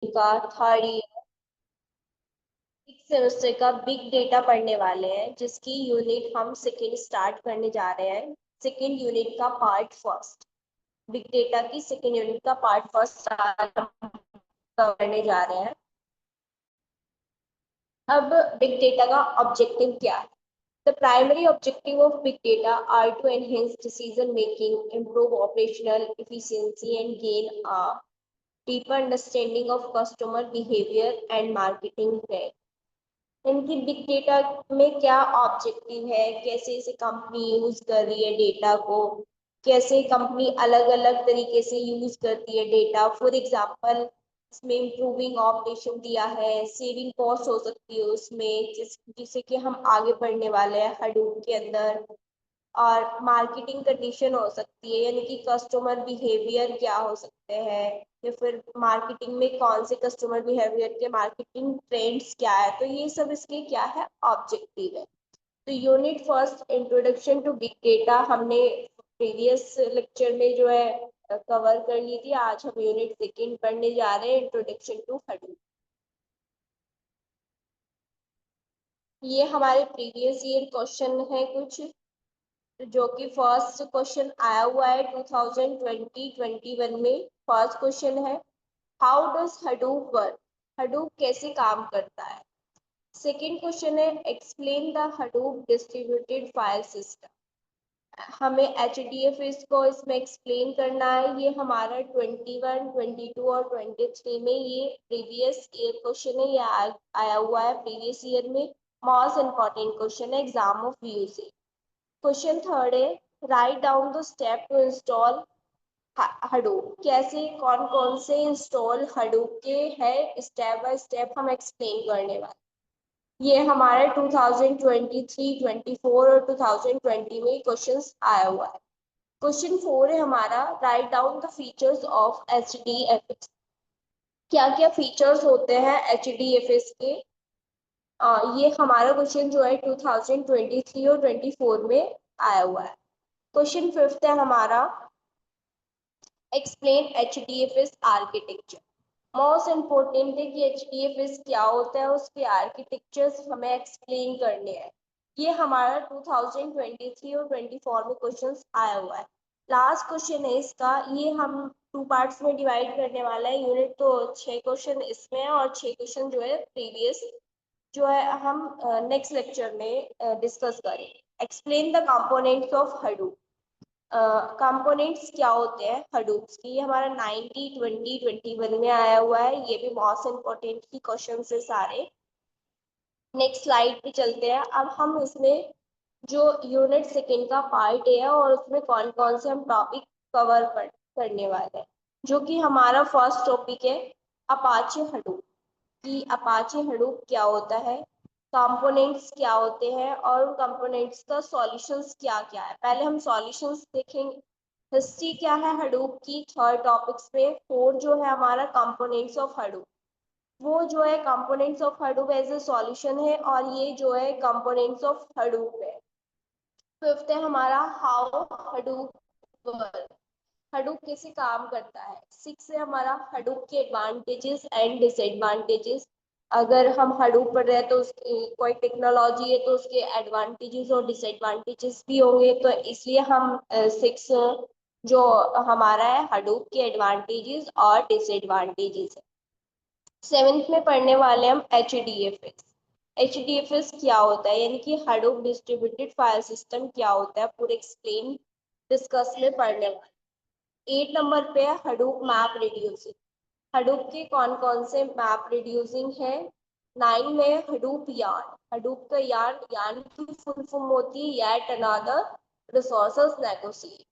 का third year six semester का big data पढ़ने वाले हैं, जिसकी यूनिट हम सेकेंड स्टार्ट करने जा रहे हैं। सेकेंड यूनिट का पार्ट फर्स्ट, बिग डेटा की सेकेंड यूनिट का पार्ट फर्स्ट स्टार्ट करने जा रहे हैं। अब बिग डेटा का ऑब्जेक्टिव क्या है? The primary objective of big data are to enhance decision making, improve operational efficiency, and gain a deeper understanding of customer behavior and marketing trends. इनकी big data में क्या ऑब्जेक्टिव है, कैसे इसे company use कर रही है डेटा को, कैसे कंपनी अलग अलग तरीके से यूज करती है डेटा। फॉर एग्जांपल, इसमें इम्प्रूविंग ऑपरेशन दिया है, सेविंग कॉस्ट हो सकती है उसमें, जिसे कि हम आगे बढ़ने वाले हैं हडूप के अंदर। और मार्केटिंग कंडीशन हो सकती है, यानी कि कस्टमर बिहेवियर क्या हो सकते हैं, या फिर मार्केटिंग में कौन से कस्टमर बिहेवियर के मार्केटिंग ट्रेंड्स क्या है। तो ये सब इसके क्या है, ऑब्जेक्टिव है। तो unit first introduction to big data हमने प्रीवियस लेक्चर में जो है कवर कर ली थी। आज हम यूनिट सेकेंड पढ़ने जा रहे हैं, इंट्रोडक्शन टू हडूप। ये हमारे प्रीवियस ईयर क्वेश्चन है कुछ, जो कि फर्स्ट क्वेश्चन आया हुआ है 2020-21 में। फर्स्ट क्वेश्चन है, how does Hadoop work? Hadoop कैसे काम करता है? सेकेंड क्वेश्चन है, explain the Hadoop distributed file system. हमें एच को इसमें एक्सप्लेन करना है। ये हमारा 21, 22 और 23 में ये प्रीवियस ईयर क्वेश्चन है, ये आया हुआ है प्रीवियस ईयर में। मोस्ट इम्पॉर्टेंट क्वेश्चन है exam of UC. Question third है, write down the step to install Hadoop. कैसे, कौन कौन से इंस्टॉल हडूप के है, स्टेप बाय स्टेप हम एक्सप्लेन करने वाले। ये हमारे 2023, 24 और 2020 में क्वेश्चंस आया हुआ है। क्वेश्चन फोर है हमारा, right down the features of HDFS। क्या क्या फीचर्स होते हैं HDFS के? ये हमारा क्वेश्चन जो है 2023 और 24 में आया हुआ है। क्वेश्चन फिफ्थ है हमारा, explain HDFS architecture. Most important है कि HDFS क्या होता है, उसके आर्किटेक्चर्स हमें एक्सप्लेन करने हैं। ये हमारा 2023 और 24 में क्वेश्चंस आया हुआ है। लास्ट क्वेश्चन है इसका, ये हम टू पार्ट्स में डिवाइड करने वाला है यूनिट। तो 6 क्वेश्चन इसमें और 6 क्वेश्चन जो है प्रीवियस जो है हम नेक्स्ट लेक्चर में डिस्कस करेंगे। Explain the components of Hadoop. Components क्या होते हैं हडूप्स की, ये हमारा 90, 20, 21 में आया हुआ है। ये भी मोस्ट इम्पोर्टेंट की क्वेश्चन है सारे। नेक्स्ट स्लाइड पे चलते हैं। अब हम इसमें जो यूनिट सेकेंड का पार्ट है और उसमें कौन कौन से हम टॉपिक कवर करने वाले हैं। जो कि हमारा फर्स्ट टॉपिक है, अपाचे हडूप। कि अपाचे हडूप क्या होता है, कंपोनेंट्स क्या होते हैं, और उन कंपोनेंट्स का सॉल्यूशंस क्या क्या है। पहले हम सॉल्यूशंस देखेंगे। हिस्ट्री क्या है हडूप की, थर्ड टॉपिक्स में। फोर जो है हमारा कंपोनेंट्स ऑफ हडूप, वो जो है components of Hadoop as a solution है, और ये जो है कंपोनेंट्स ऑफ हडूप है। फिफ्थ है हमारा, हाउ हडूप वर्क। हडूप कैसे काम करता है। सिक्स है हमारा, हडूप के एडवांटेजेस एंड डिसएडवांटेजेस। अगर हम हडूप पढ़ रहे हैं तो उसकी कोई टेक्नोलॉजी है तो उसके एडवांटेजेस और डिसएडवांटेजेस भी होंगे, तो इसलिए हम सिक्स जो हमारा है हडूप के एडवांटेजेस और डिसएडवांटेजेस है। सेवेंथ में पढ़ने वाले हम HDFS। HDFS क्या होता है, यानी कि हडूप डिस्ट्रीब्यूटेड फाइल सिस्टम क्या होता है, पूरे एक्सप्लेन डिस्कस में पढ़ने वाले। 8 नंबर पे है हडूप मैप रिड्यूसिंग। हडूप के कौन कौन से मैप रिड्यूसिंग है। 9 में हडूप यार्न। हडूप का यार्न की फुल फॉर्म होती है येट अनदर रिसोर्सेज नेगोशिएट।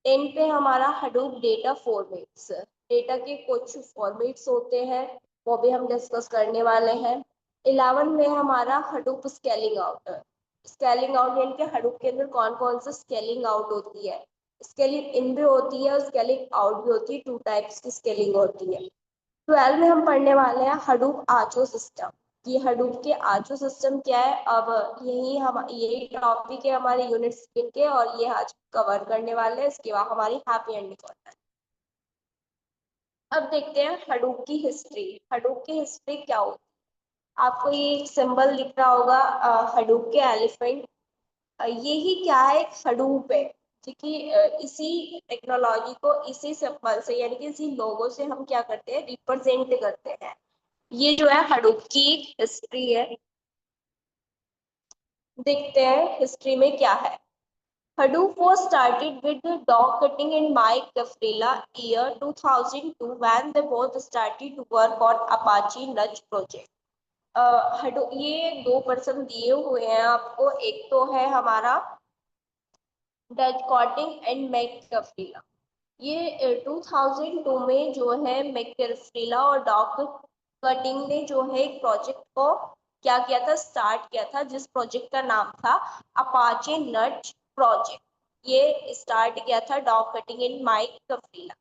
10 पे हमारा हडूप डेटा फॉर्मेट्स। डेटा के कुछ फॉर्मेट्स होते हैं, वो भी हम डिस्कस करने वाले हैं। 11 में हमारा Hadoop scaling out. Scaling out यानी कि हडूप के अंदर कौन कौन सा स्केलिंग आउट होती है। स्केलिंग इन भी होती है और स्केलिंग आउट भी होती है, टू टाइप्स की स्केलिंग होती है। 12 में हम पढ़ने वाले हैं हडूप आचो सिस्टम। ये हडूप के आचो सिस्टम क्या है, अब यही टॉपिक है हमारे यूनिट सेकंड के, और ये आज कवर करने वाले हैं। इसके बाद हमारी हैप्पी एंडिंग होता है। अब देखते हैं हडूप की हिस्ट्री। हडूप की हिस्ट्री क्या होती है? आपको ये सिंबल दिख रहा होगा हडूप के एलिफेंट। यही क्या है, एक हडूप है, क्योंकि इसी टेक्नोलॉजी को इसी सिंबल से यानी कि इसी लोगो से हम क्या करते हैं, रिप्रेजेंट करते हैं। ये जो है हडूप की हिस्ट्री है। देखते हैं हिस्ट्री में क्या है। Hadoop was started with the dog cutting and Mike Gafrila year 2002 when they both started to work on Apache Nudge project. Hadoop ये दो पर्सन दिए हुए हैं आपको, एक तो है हमारा डच कॉटिंग एंड मैक गफ्रीला। ये 2002 में जो है मैकगफ्रीला और डॉग कटिंग ने जो है एक प्रोजेक्ट को क्या किया था, स्टार्ट किया था, जिस प्रोजेक्ट का नाम था अपाचे नट प्रोजेक्ट। ये स्टार्ट किया था डॉग कटिंग इन माइक गफ्रीला।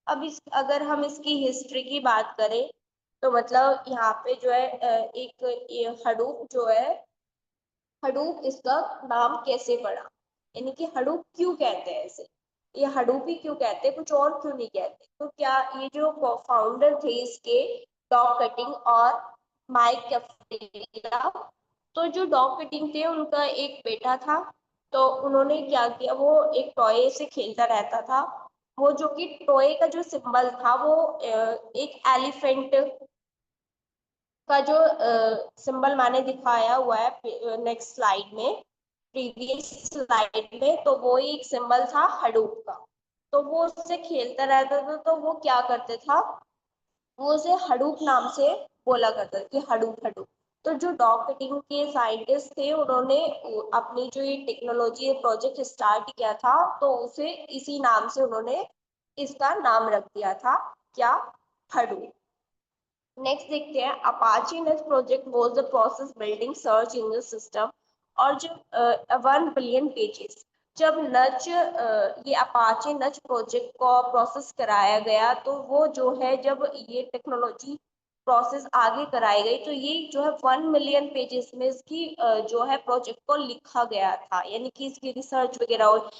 अब इस अगर हम इसकी हिस्ट्री की बात करें तो मतलब यहाँ पे जो है एक हडूप जो है, हडूप इसका नाम कैसे पड़ा, यानी कि हडूप क्यों कहते हैं इसे, ये हडूप ही क्यों कहते हैं, कुछ और क्यों नहीं कहते। तो क्या ये जो फाउंडर थे इसके, डॉग कटिंग और माइक कैफ्रेला, तो जो डॉग कटिंग थे उनका एक बेटा था। तो उन्होंने क्या किया, वो एक टॉय से खेलता रहता था। वो जो कि टॉय का जो सिंबल था वो एक एलिफेंट का जो सिंबल मैंने दिखाया हुआ है नेक्स्ट स्लाइड में, प्रीवियस स्लाइड में, तो वो ही एक सिंबल था हडूप का। तो वो उससे खेलता रहता था, तो वो क्या करते था, वो उसे हडूप नाम से बोला करता था कि हडूप हडूप। तो जो डॉग कटिंग के साइंटिस्ट थे उन्होंने अपनी जो ये टेक्नोलॉजी प्रोजेक्ट स्टार्ट किया था, तो उसे इसी नाम से उन्होंने इसका नाम रख दिया था, क्या, हडूप। नेक्स्ट देखते हैं Apache Nach project was the process building search engine system. और जब 1 बिलियन पेजेस, जब नच ये अपाचे नच प्रोजेक्ट को प्रोसेस कराया गया, तो वो जो है जब ये टेक्नोलॉजी प्रोसेस आगे कराई गई, तो ये जो है 1 मिलियन पेजेस में इसकी जो है प्रोजेक्ट को लिखा गया था, यानी कि इसकी रिसर्च वगैरह।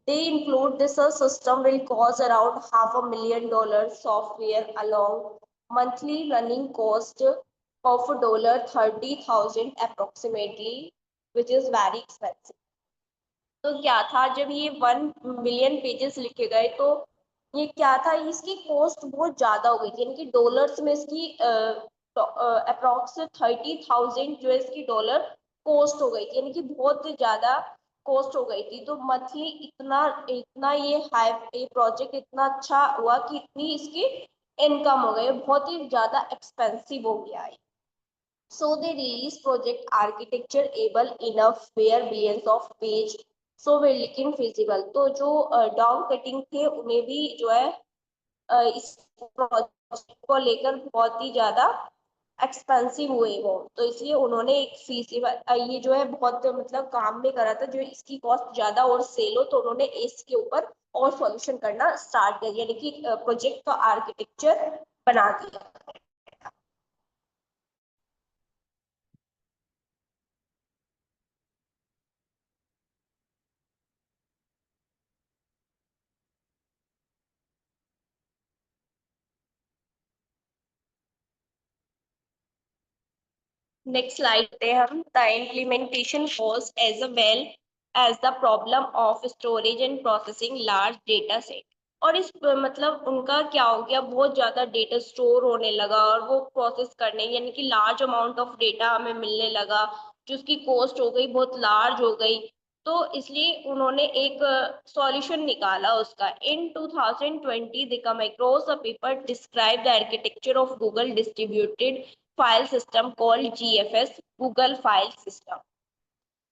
they include this system will cost around $500,000 software along monthly running cost of $30,000 approximately, which is very expensive. तो क्या था, जब ये 1 मिलियन पेजेस लिखे गए, तो ये क्या था, इसकी कॉस्ट बहुत ज्यादा हो गई थी, यानी कि डॉलर्स में इसकी अप्रोक्स 30,000 जो है इसकी डॉलर कॉस्ट हो गई थी, यानी कि बहुत ज्यादा कॉस्ट हो गई थी। तो मंथली इतना इतना ये हाई, ये प्रोजेक्ट इतना अच्छा हुआ कि इतनी इसकी इनकम हो गई, बहुत ही ज्यादा एक्सपेंसिव हो गया है। So they release project architecture able enough where billions of page so well लेकिन feasible। तो जो डॉग कटिंग थे उन्हें भी जो है इस प्रोजेक्ट को लेकर बहुत ही ज्यादा एक्सपेंसिव हुए वो, तो इसलिए उन्होंने एक फीसिबल ये जो है बहुत मतलब काम में करा था, जो इसकी कॉस्ट ज्यादा और सेल हो, तो उन्होंने इसके ऊपर और सॉल्यूशन करना स्टार्ट कर दिया, यानी कि प्रोजेक्ट का आर्किटेक्चर बना दिया। नेक्स्ट स्लाइड पे हम the implementation was as well as the problem of storage and processing large data set। और इस मतलब उनका क्या हो गया, बहुत ज्यादा डेटा स्टोर होने लगा और वो प्रोसेस करने यानी कि लार्ज अमाउंट ऑफ डेटा हमें मिलने लगा, जो उसकी कॉस्ट हो गई बहुत लार्ज हो गई। तो इसलिए उन्होंने एक सॉल्यूशन निकाला उसका। इन 2020 they come across a paper describe the architecture of Google distributed file system called GFS, Google File System,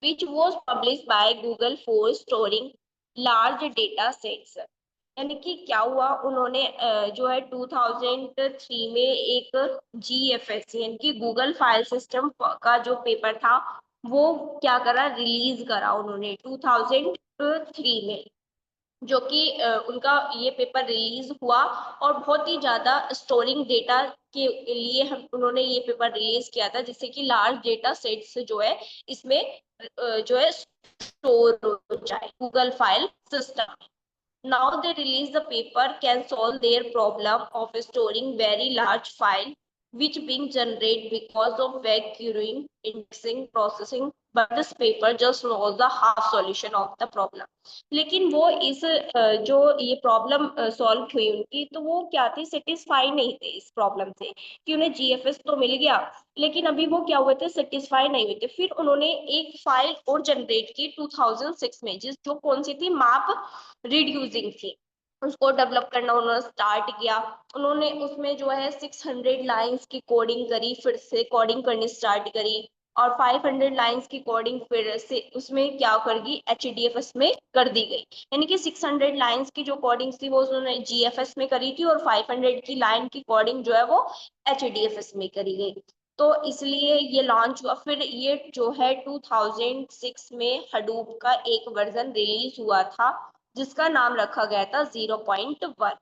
which was published by Google for storing large data sets। यानी कि क्या हुआ, उन्होंने जो है 2003 में एक GFS यानी कि गूगल फाइल सिस्टम का जो पेपर था, वो क्या करा, रिलीज करा उन्होंने 2003 में, जो कि उनका ये पेपर रिलीज हुआ। और बहुत ही ज्यादा स्टोरिंग डेटा के लिए हम उन्होंने ये पेपर रिलीज किया था, जिससे कि लार्ज डेटा सेट्स जो है इसमें जो है स्टोर हो जाए Google file system. Now they release the paper can solve their problem of storing very large file which being generated because of web querying, indexing, processing, but this paper just knows the half solution of the problem. लेकिन वो इस जो ये problem solve हुई उनकी, तो वो क्या थी, सेटिस्फाई नहीं थे इस प्रॉब्लम से कि उन्हें जीएफएस तो मिल गया, लेकिन अभी वो क्या हुए थे, सेटिस्फाई नहीं हुए थे। फिर उन्होंने एक फाइल और जनरेट की 2006 में, जिस जो कौन सी थी, मैप रिड्यूसिंग थी। उसको डेवलप करना उन्होंने स्टार्ट किया। उन्होंने उसमें जो है 600 लाइंस की कोडिंग करी, फिर से कोडिंग करनी स्टार्ट करी, और 500 लाइंस की कोडिंग फिर से उसमें क्या करगी, एचडीएफएस में कर दी गई। यानी कि 600 लाइंस की जो कोडिंग थी वो उन्होंने जीएफएस में करी थी, और 500 की लाइन की कोडिंग जो है वो एचडीएफएस में करी गई। तो इसलिए ये लॉन्च हुआ। फिर ये जो है 2006 में हडूप का एक वर्जन रिलीज हुआ था जिसका नाम रखा गया था 0.1।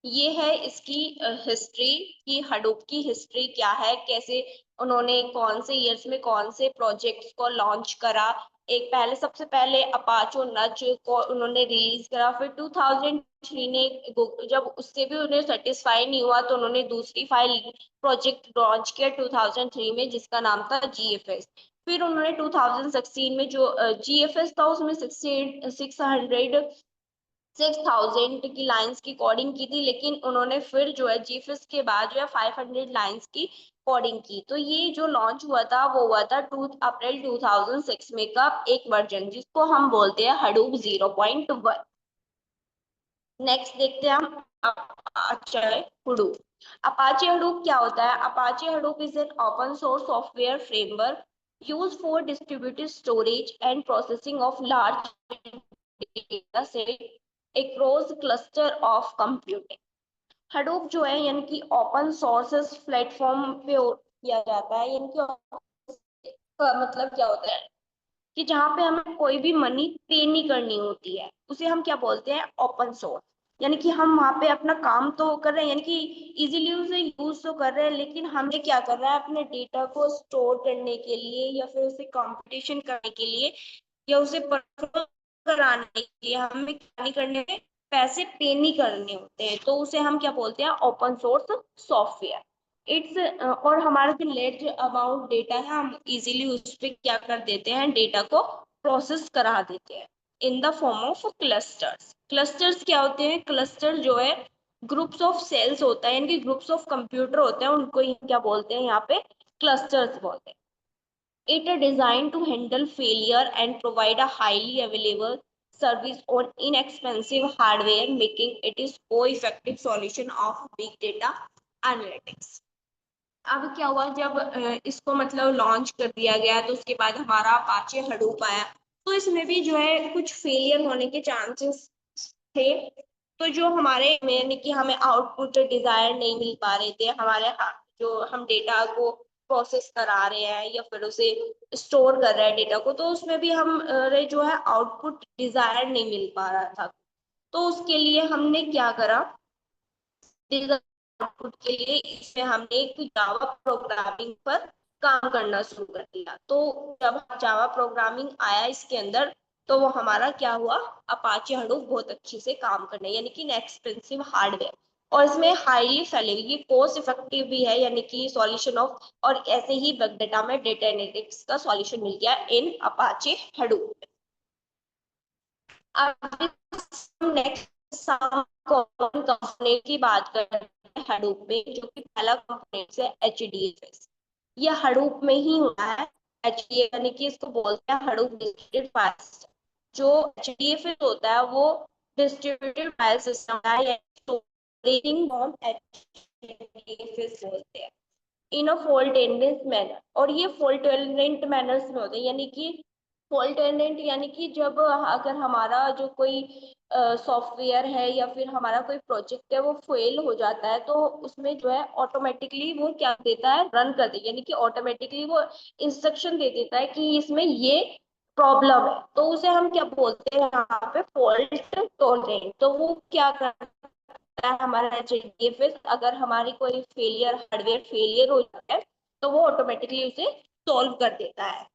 ये है इसकी हिस्ट्री कि हडूप की हिस्ट्री क्या है, कैसे उन्होंने कौन से ईयर्स में कौन से प्रोजेक्ट्स को लॉन्च करा। एक पहले सबसे पहले अपाचो नच को उन्होंने रिलीज करा, फिर 2003 ने जब उससे भी उन्हें सेटिस्फाई नहीं हुआ तो उन्होंने दूसरी फाइल प्रोजेक्ट लॉन्च किया 2003 में जिसका नाम था जीएफएस। फिर उन्होंने 2016 में जो जीएफएस था उसमें 6,000 की लाइंस की कोडिंग की थी, लेकिन उन्होंने फिर जो है जीफिस के बाद जो है 500 लाइंस की कोडिंग की। तो ये जो लॉन्च हुआ था वो हुआ था 2 अप्रैल 2006 में का एक वर्जन जिसको हम बोलते हैं हडूप 0.1। नेक्स्ट देखते हैं हम अपाचे हडूप। अपाचे हडूप क्या होता है? Apache Hadoop is an open source software framework used for distributed storage and processing of large data set across cluster of computing। Hadoop जो है यानी कि ओपन सोर्सेस प्लेटफॉर्म पे किया जाता है, यानी कि मतलब क्या होता है कि जहाँ पे हमें कोई भी मनी पे नहीं करनी होती है उसे हम क्या बोलते हैं, ओपन सोर्स। यानी कि हम वहाँ पे अपना काम तो कर रहे हैं, यानी कि इजीली उसे यूज तो कर रहे हैं, लेकिन हमें क्या कर रहा है, अपने डेटा को स्टोर करने के लिए या फिर उसे कंपटीशन करने के लिए या उसे परफॉर्म कराने के लिए हमें क्या नहीं करने में, पैसे पे नहीं करने होते हैं, तो उसे हम क्या बोलते हैं, ओपन सोर्स सॉफ्टवेयर। इट्स और हमारा जो लेट अबाउट डेटा है हम इजीली उस पर क्या कर देते हैं, डेटा को प्रोसेस करा देते हैं in the form of clusters. Clusters क्या होते हैं? क्लस्टर जो है ग्रुप्स ऑफ सेल्स होता है, यानी कि ग्रुप्स ऑफ कंप्यूटर होते हैं, उनको क्या बोलते हैं यहाँ पे, क्लस्टर्स बोलते हैं। It is designed to handle failure and provide a highly available service on inexpensive hardware, making it a co-effective solution of big data analytics। अब क्या हुआ जब इसको मतलब लॉन्च कर दिया गया तो उसके बाद हमारा अपाचे हडूप आया, तो इसमें भी जो है कुछ फेलियर होने के चांसेस थे। तो जो हमारे यानी कि हमें आउटपुट डिजायर नहीं मिल पा रहे थे, हमारे जो हम डेटा को प्रोसेस करा रहे हैं या फिर उसे स्टोर कर रहे हैं डेटा को, तो उसमें भी हम जो है आउटपुट डिजायर नहीं मिल पा रहा था। तो उसके लिए हमने क्या करा, आउटपुट के लिए इसमें हमने एक जावा प्रोग्रामिंग पर काम करना शुरू कर दिया। तो जब जावा प्रोग्रामिंग आया इसके अंदर, तो वो हमारा क्या हुआ, अपाचे हडूप बहुत अच्छे से काम करने, यानी कि एक्सपेंसिव हार्डवेयर, और इसमें हाईली फैलेगी, कॉस्ट इफेक्टिव भी है, यानी कि सॉल्यूशन ऑफ, और ऐसे ही बिग डेटा में डेटा एनालिटिक्स का सॉल्यूशन मिल गया इन अपाचे हडूप। अब नेक्स्ट कॉमन कंपोनेंट की बात करते हैं हडूप में, जो कि पहला कंपोनेंट है एचडीएफएस। ये हडूप में ही होता है। एचडीएफ यानी कि इसको बोलते हैं हडूप डिस्ट्रीब्यूटेड फाइल सिस्टम। जो एचडीएफएस होता है वो डिस्ट्रीब्यूटेड फाइल सिस्टम है, या स्टोरेजिंग फॉर्म एचडीएफएस बोलते हैं इन अ फॉल्ट टॉलरेंट मैनर। और ये फॉल्ट टॉलरेंट मैनर्स में होते हैं, यानी कि फॉल्ट टॉलरेंट यानी कि जब अगर हमारा जो कोई सॉफ्टवेयर है या फिर हमारा कोई प्रोजेक्ट है वो फेल हो जाता है, तो उसमें जो है ऑटोमेटिकली वो क्या देता है, रन कर देता है, यानी कि ऑटोमेटिकली वो इंस्ट्रक्शन दे देता है कि इसमें ये प्रॉब्लम है, तो उसे हम क्या बोलते हैं यहाँ पे, फॉल्ट टॉलरेंट। तो वो क्या करता है हमारा एचडीएफएस, अगर हमारी कोई फेलियर हार्डवेयर फेलियर हो जाता है तो वो ऑटोमेटिकली उसे सॉल्व कर देता है।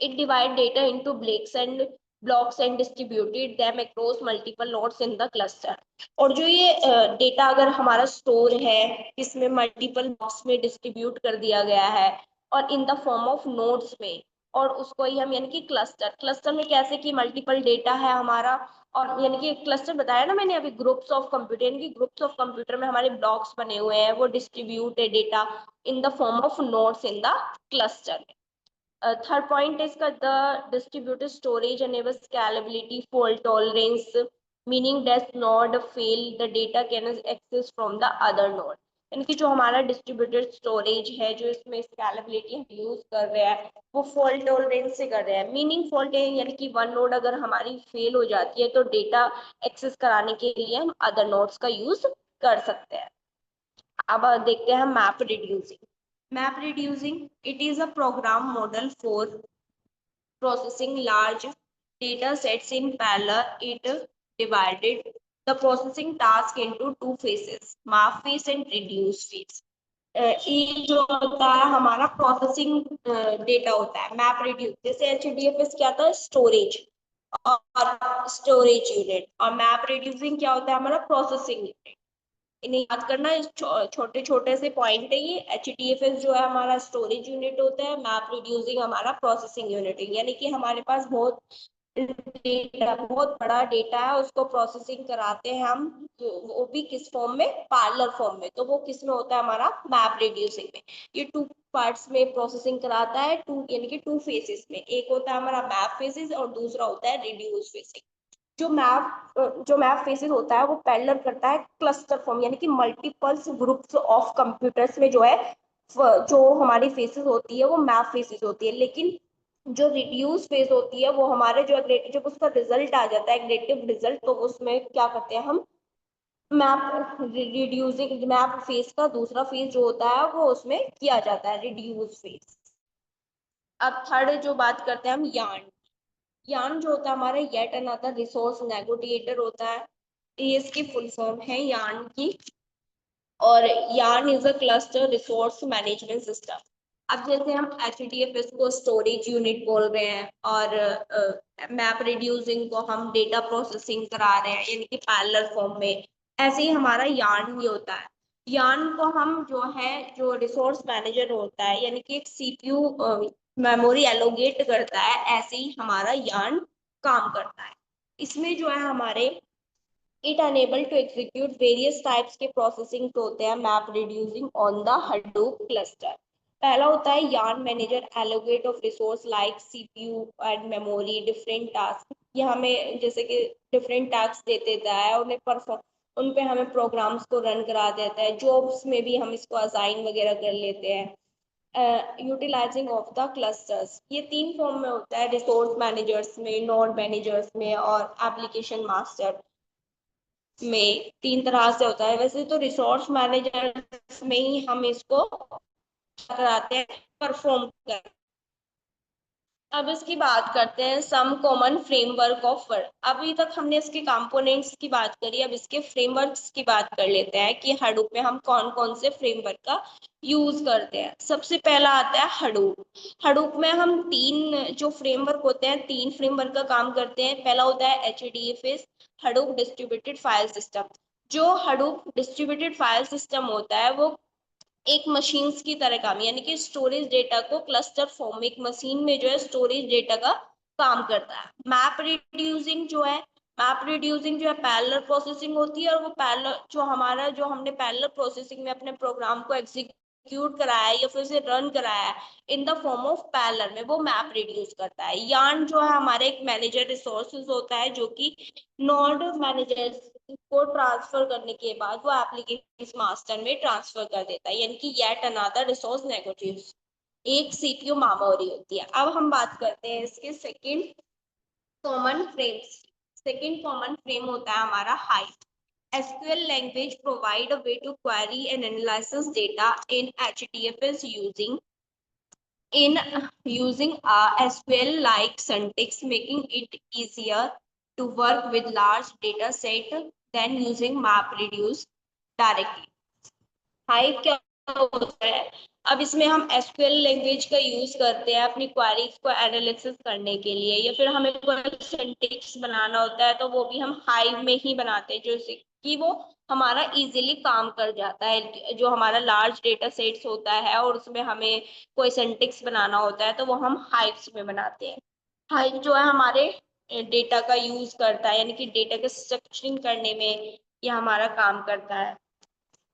It divide data into blocks and blocks and distributed them across multiple nodes in the cluster। और जो ये डेटा अगर हमारा स्टोर है इसमें मल्टीपल ब्लॉक्स में डिस्ट्रीब्यूट कर दिया गया है और in the form of nodes में, और उसको ही हम यानी कि क्लस्टर, क्लस्टर में कैसे कि मल्टीपल डेटा है हमारा, और यानी कि क्लस्टर बताया ना मैंने अभी, ग्रुप्स ऑफ कंप्यूटर, यानी कि ग्रुप्स ऑफ कंप्यूटर में हमारे ब्लॉक्स बने हुए हैं, वो डिस्ट्रीब्यूट है data in the form of nodes in the cluster. Third point is that the distributed storage enables scalability, fault tolerance, meaning does not fail, the data can access from the other node। यानी कि जो हमारा distributed storage है, जो इसमें scalability हम use कर रहे हैं, वो फॉल्ट टॉलरेंस से कर रहे हैं। मीनिंग फॉल्ट है यानी कि वन नोड अगर हमारी फेल हो जाती है तो डेटा एक्सेस कराने के लिए हम अदर नोड्स का यूज कर सकते हैं। अब देखते हैं map reducing. Map reducing, it is a program model for processing large data sets in parallel. It divided the processing task into two phases, map phase and reduce phase। ये जो होता है हमारा प्रोसेसिंग डेटा होता है, map reduce, जैसे HDFS क्या था, स्टोरेज और स्टोरेज यूनिट, और मैप रिड्यूसिंग क्या होता है हमारा प्रोसेसिंग यूनिट। इन्हें याद करना, छोटे छोटे से पॉइंट है ये। HDFS जो है हमारा स्टोरेज यूनिट होता है, मैप रिड्यूसिंग हमारा प्रोसेसिंग यूनिट है। यानी कि हमारे पास बहुत डेटा, बहुत बड़ा डेटा है, उसको प्रोसेसिंग कराते हैं हम, वो भी किस फॉर्म में, पार्लर फॉर्म में, तो वो किस में होता है हमारा मैप रिड्यूसिंग में। ये टू पार्ट्स में प्रोसेसिंग कराता है, टू यानी कि टू फेजेस में, एक होता है हमारा मैप फेजेस और दूसरा होता है रिड्यूस फेजिंग। जो मैप फेसेस होता है वो पैरेलल करता है क्लस्टर फॉर्म, यानी कि मल्टीपल्स ग्रुप्स ऑफ कंप्यूटर्स में जो है जो हमारी फेसेस होती है वो मैप फेसेस होती है। लेकिन जो रिड्यूस फेज होती है वो हमारे जो जब उसका रिजल्ट आ जाता है एग्रेटिव रिजल्ट, तो उसमें क्या करते हैं हम, मैप रिड्यूसिंग मैप फेज का दूसरा फेज जो होता है वो उसमें किया जाता है, रिड्यूस फेज। अब थर्ड जो बात करते हैं हम, यार्न जो होता है हमारा येट अनदर रिसोर्स नेगोटिएटर होता है, ये इसकी फुल फॉर्म है यार्न की। और yarn is a cluster resource management system. अब जैसे हम HDFS को स्टोरेज यूनिट बोल रहे हैं और मैप रिड्यूसिंग को हम डेटा प्रोसेसिंग करा रहे हैं यानी कि पैरेलल फॉर्म में, ऐसे ही हमारा यार्न भी होता है। यार्न को हम जो है, जो रिसोर्स मैनेजर होता है यानी कि एक CPU मेमोरी एलोकेट करता है, ऐसे ही हमारा यार्न काम करता है। इसमें जो है हमारे it enable to execute various types के प्रोसेसिंग होते हैं map reducing on the Hadoop cluster. पहला होता है YARN manager allocate of resource like CPU and memory different task. ये हमें जैसे कि डिफरेंट टास्क दे देता है, उन्हें परफॉर्म, उन पे हमें प्रोग्राम्स को रन करा देता है, जॉब्स में भी हम इसको असाइन वगैरह कर लेते हैं। यूटिलाइजिंग ऑफ द क्लस्टर्स, ये तीन फॉर्म में होता है, रिसोर्स मैनेजर्स में, नोड मैनेजर्स में और एप्लीकेशन मास्टर में, तीन तरह से होता है। वैसे तो रिसोर्स मैनेजर में ही हम इसको कराते हैं, परफॉर्म कर। अब इसकी बात करते हैं some common framework of work. अभी तक हमने इसके कंपोनेंट्स की बात करी, अब इसके फ्रेमवर्क्स की बात कर लेते हैं कि हडूप में हम कौन कौन से फ्रेमवर्क का यूज करते हैं। सबसे पहला आता है हडूप। हडूप में हम तीन जो फ्रेमवर्क होते हैं, तीन फ्रेमवर्क का काम करते हैं। पहला होता है HDFS, Hadoop distributed file system. जो हडूप डिस्ट्रीब्यूटेड फाइल सिस्टम होता है वो एक मशीन्स की तरह काम, यानी कि स्टोरेज डेटा को क्लस्टर फॉर्म, एक मशीन में जो है स्टोरेज डेटा का काम करता है। मैप रिड्यूसिंग जो है, मैप रिड्यूसिंग जो है पैरेलल प्रोसेसिंग होती है, और वो पैरेलल जो हमारा, जो हमने पैरेलल प्रोसेसिंग में अपने प्रोग्राम को एग्जीक्यूट कराया है या फिर से रन कराया है in the form of parallel में, वो मैप रिड्यूस करता है। यार्न जो है हमारे एक मैनेजर रिसोर्सेज होता है जो कि नोड मैनेजर को ट्रांसफर करने के बाद वो एप्लीकेशन मास्टर में ट्रांसफर कर देता है, यानी कि येट अनदर रिसोर्स नेगोटिएटर, एक CPU मेमोरी होती है। अब हम बात करते हैं इसके second common frames. Second common frame होता है हमारा hive. SQL language provide a way to query and analyze data in HDFS using SQL like syntax, making it easier to work with large data set than using MapReduce directly। Hive क्या होता है। अब इसमें हम SQL language का use करते हैं अपनी क्वेरीज को एनालिसिस करने के लिए, या फिर हमें कोई सिंटेक्स बनाना होता है तो वो भी हम हाइव में ही बनाते हैं, जैसे कि वो हमारा इजीली काम कर जाता है। जो हमारा लार्ज डेटा सेट्स होता है और उसमें हमें कोई सिंटेक्स बनाना होता है तो वो हम हाइव्स में बनाते हैं। हाइव जो है हमारे डेटा का यूज करता है, यानी कि डेटा के स्ट्रक्चरिंग करने में ये हमारा काम करता है।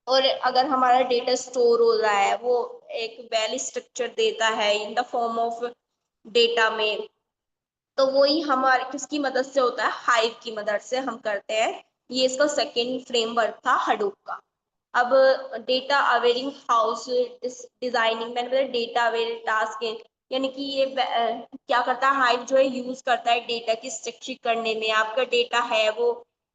और अगर हमारा डेटा स्टोर हो रहा है, वो एक वेल स्ट्रक्चर देता है in the form of data में, तो वही हमारे किसकी मदद से होता है, हाइव की मदद से हम करते हैं। ये इसका सेकेंड फ्रेमवर्क था हडूप का। अब डेटा अवेयरिंग हाउस डिजाइनिंग, मैंने बताया डेटा अवेयर टास्क है, यानी कि ये क्या करता है, हाइव जो है यूज करता है डेटा की स्ट्रक्चर करने में। आपका डेटा है वो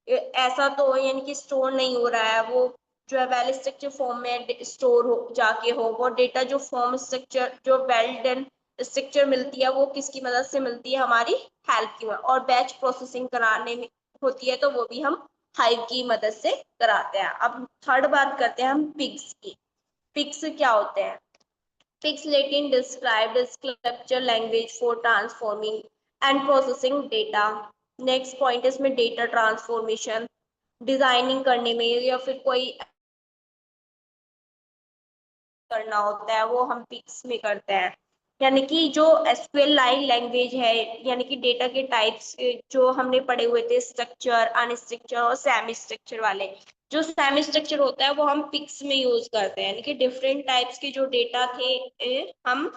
ऐसा तो यानी कि स्टोर नहीं हो रहा है, वो जो है वेल स्ट्रक्चर फॉर्म में स्टोर हो जाके हो, वो डेटा जो फॉर्म स्ट्रक्चर जो वेल डन स्ट्रक्चर मिलती है वो किसकी मदद से मिलती है, हमारी हेल्प की मदद। और बैच प्रोसेसिंग कराने में होती है तो वो भी हम हाइव की मदद से कराते हैं। अब थर्ड बात करते हैं हम पिग्स की। पिग्स क्या होते हैं? Pigs Latin described scripture language for transforming and processing data. Next point है इसमें डेटा ट्रांसफॉर्मेशन, डिजाइनिंग करने में या फिर कोई करना होता है वो हम पिक्स में करते हैं। यानी कि जो एसक्यूएल लाइन लैंग्वेज है, यानी कि डेटा के टाइप्स जो हमने पढ़े हुए थे, स्ट्रक्चर, अनस्ट्रक्चर और सेमी स्ट्रक्चर वाले। जो सेमी स्ट्रक्चर होता है वो हम पिक्स में यूज करते हैं, यानी कि डिफरेंट टाइप्स के जो डेटा थे हम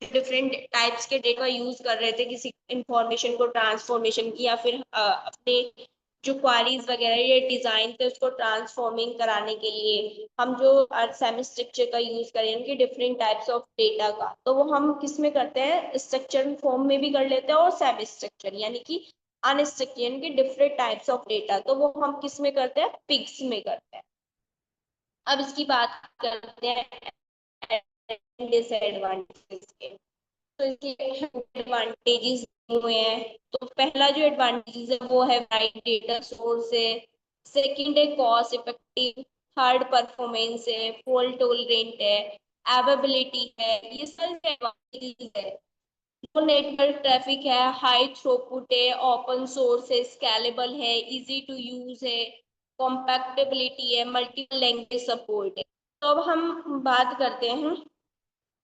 डिफरेंट टाइप्स के डेटा यूज कर रहे थे किसी इंफॉर्मेशन को ट्रांसफॉर्मेशन की, या फिर अपने जो क्वारीज वगैरह ये डिजाइन थे उसको ट्रांसफॉर्मिंग कराने के लिए हम जो सेमी स्ट्रक्चर का यूज करें, उनके डिफरेंट टाइप्स ऑफ डेटा का, तो वो हम किस में करते हैं, स्ट्रक्चर फॉर्म में भी कर लेते हैं और सेमी स्ट्रक्चर यानी कि अनस्ट्रक्चर यानी कि डिफरेंट टाइप्स ऑफ डेटा, तो वो हम किस में करते हैं, पिग्स में करते हैं। अब इसकी बात करते हैं डिसएडवांटेजेस के। तो इसके एडवांटेजेस हुए हैं। तो पहला जो एडवांटेज है वो है वाइड डेटा सोर्स है, सेकंड है कॉस्ट इफेक्टिव, थर्ड परफॉर्मेंस है, फॉल्ट टॉलरेंट है, अवेबिलिटी है, ये सारे एडवांटेजेस है। लो नेटवर्क ट्रैफिक है, हाई थ्रूपुट है, ओपन सोर्स है, स्केलेबल है, इजी टू यूज है, कॉम्पैक्टेबिलिटी है, मल्टीपल लैंग्वेज सपोर्ट है। तो अब हम बात करते हैं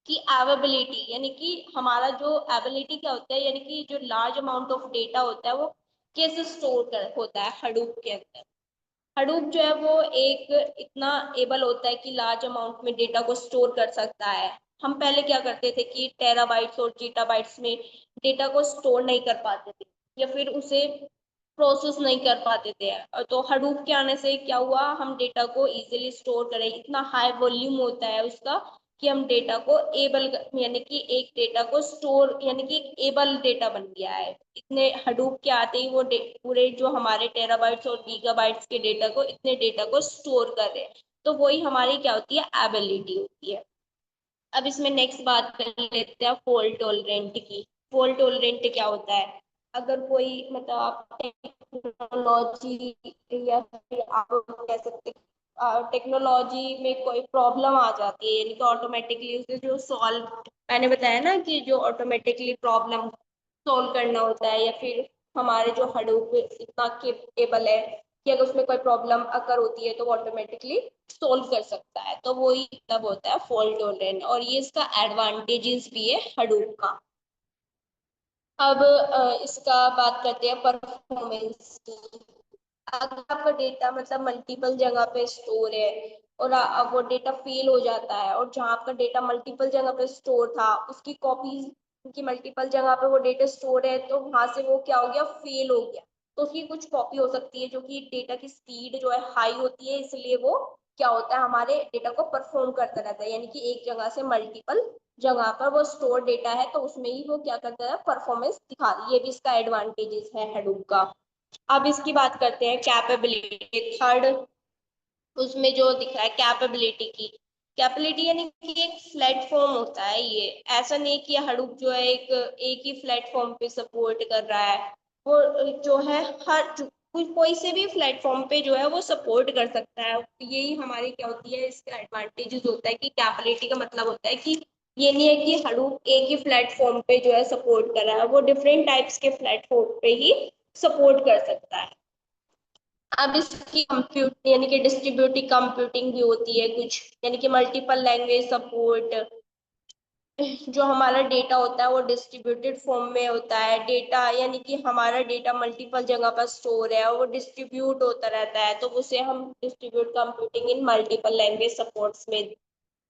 कि अवेबिलिटी, यानी कि हमारा जो एबिलिटी क्या होता है, यानी कि जो लार्ज अमाउंट ऑफ डेटा होता है वो कैसे स्टोर कर होता है हडूप के अंदर। हडूप जो है वो एक इतना एबल होता है कि लार्ज अमाउंट में डेटा को स्टोर कर सकता है। हम पहले क्या करते थे कि टेराबाइट्स और जीटाबाइट्स में डेटा को स्टोर नहीं कर पाते थे, या फिर उसे प्रोसेस नहीं कर पाते थे। तो हडूप के आने से क्या हुआ, हम डेटा को इजीली स्टोर करें, इतना हाई वॉल्यूम होता है उसका कि हम डेटा को एबल यानी कि एक डेटा को स्टोर यानी कि एक एबल डेटा बन गया है। इतने हडूप के आते ही वो पूरे जो हमारे टेराबाइट्स और गीगाबाइट्स के डेटा को इतने डेटा को स्टोर कर रहे हैं, तो वही हमारी क्या होती है, एबिलिटी होती है। अब इसमें नेक्स्ट बात कर लेते हैं फॉल्ट टॉलरेंट की। फॉल्ट टॉलरेंट क्या होता है? अगर कोई मतलब आप टेक्नोलॉजी या फिर आप कह सकते टेक्नोलॉजी में कोई प्रॉब्लम आ जाती है, यानी कि ऑटोमेटिकली उसे जो सॉल्व, मैंने बताया ना कि जो ऑटोमेटिकली प्रॉब्लम सॉल्व करना होता है, या फिर हमारे जो हडूप इतना केपेबल है कि अगर उसमें कोई प्रॉब्लम अगर होती है तो वो ऑटोमेटिकली सोल्व कर सकता है, तो वो ही तब होता है फॉल्ट टॉलरेंट, और ये इसका एडवांटेजेस भी है हडूप का। अब इसका बात करते हैं परफॉर्मेंस की। अगर आपका डेटा मतलब मल्टीपल जगह पे स्टोर है और अब वो डेटा फेल हो जाता है, और जहाँ आपका डेटा मल्टीपल जगह पे स्टोर था उसकी कॉपीज की मल्टीपल जगह पे वो डेटा स्टोर है, तो वहां से वो क्या हो गया, फेल हो गया। तो उसकी कुछ कॉपी हो सकती है जो कि डेटा की स्पीड जो है हाई होती है, इसलिए वो क्या होता है, हमारे डेटा को परफॉर्म करता रहता है, यानी कि एक जगह से मल्टीपल जगह पर वो स्टोर डेटा है तो उसमें ही वो क्या करता है, परफॉर्मेंस दिखा, ये भी इसका एडवांटेजेस है हडूप का। अब इसकी बात करते हैं कैपेबिलिटी, थर्ड उसमें जो दिख रहा है कैपेबिलिटी की। कैपेबिलिटी यानी कि एक प्लेटफॉर्म होता है, ये ऐसा नहीं कि हडूप जो है एक ही प्लेटफॉर्म पे सपोर्ट कर रहा है, वो जो है हर कोई से भी प्लेटफॉर्म पे जो है वो सपोर्ट कर सकता है। यही हमारी क्या होती है, इसका एडवांटेजेस होता है कि कैपेबिलिटी का मतलब होता है कि ये नहीं है कि हडूप एक ही प्लेटफॉर्म पे जो है सपोर्ट कर रहा है, वो डिफरेंट टाइप्स के प्लेटफॉर्म पे ही सपोर्ट कर सकता है। अब इसकी कंप्यूट यानी कि डिस्ट्रीब्यूटिव कंप्यूटिंग भी होती है कुछ, यानी कि मल्टीपल लैंग्वेज सपोर्ट। जो हमारा डेटा होता है वो डिस्ट्रीब्यूटेड फॉर्म में होता है, डेटा यानी कि हमारा डेटा मल्टीपल जगह पर स्टोर है और वो डिस्ट्रीब्यूट होता रहता है, तो उसे हम distribute computing in multiple language supports में,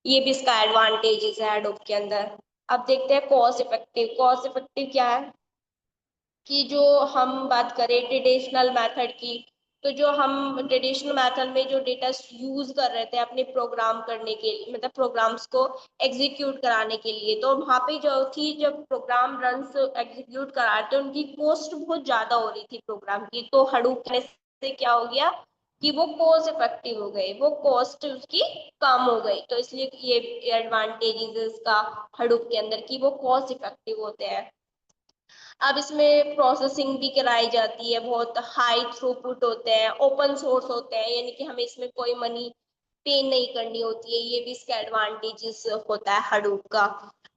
ये भी इसका एडवांटेजेस है एडोब के अंदर। अब देखते हैं कॉस्ट इफेक्टिव। कॉस्ट इफेक्टिव क्या है कि जो हम बात करें ट्रेडिशनल मेथड की, तो जो हम ट्रेडिशनल मेथड में जो डेटा यूज कर रहे थे अपने प्रोग्राम करने के लिए, मतलब प्रोग्राम्स को एग्जीक्यूट कराने के लिए, तो वहाँ पे जो थी जब प्रोग्राम रन एग्जीक्यूट करा रहे थे उनकी कॉस्ट बहुत ज्यादा हो रही थी प्रोग्राम की, तो हडूप से क्या हो गया कि वो कॉस्ट इफेक्टिव हो गए, वो कॉस्ट उसकी कम हो गई, तो इसलिए ये एडवांटेजेस है इसका हडूप के अंदर कि वो कॉस्ट इफेक्टिव होते हैं। अब इसमें प्रोसेसिंग भी कराई जाती है, बहुत हाई थ्रूपुट होते हैं, ओपन सोर्स होते हैं, यानी कि हमें इसमें कोई मनी पे नहीं करनी होती है, ये भी इसका एडवांटेजेस होता है हडूप का।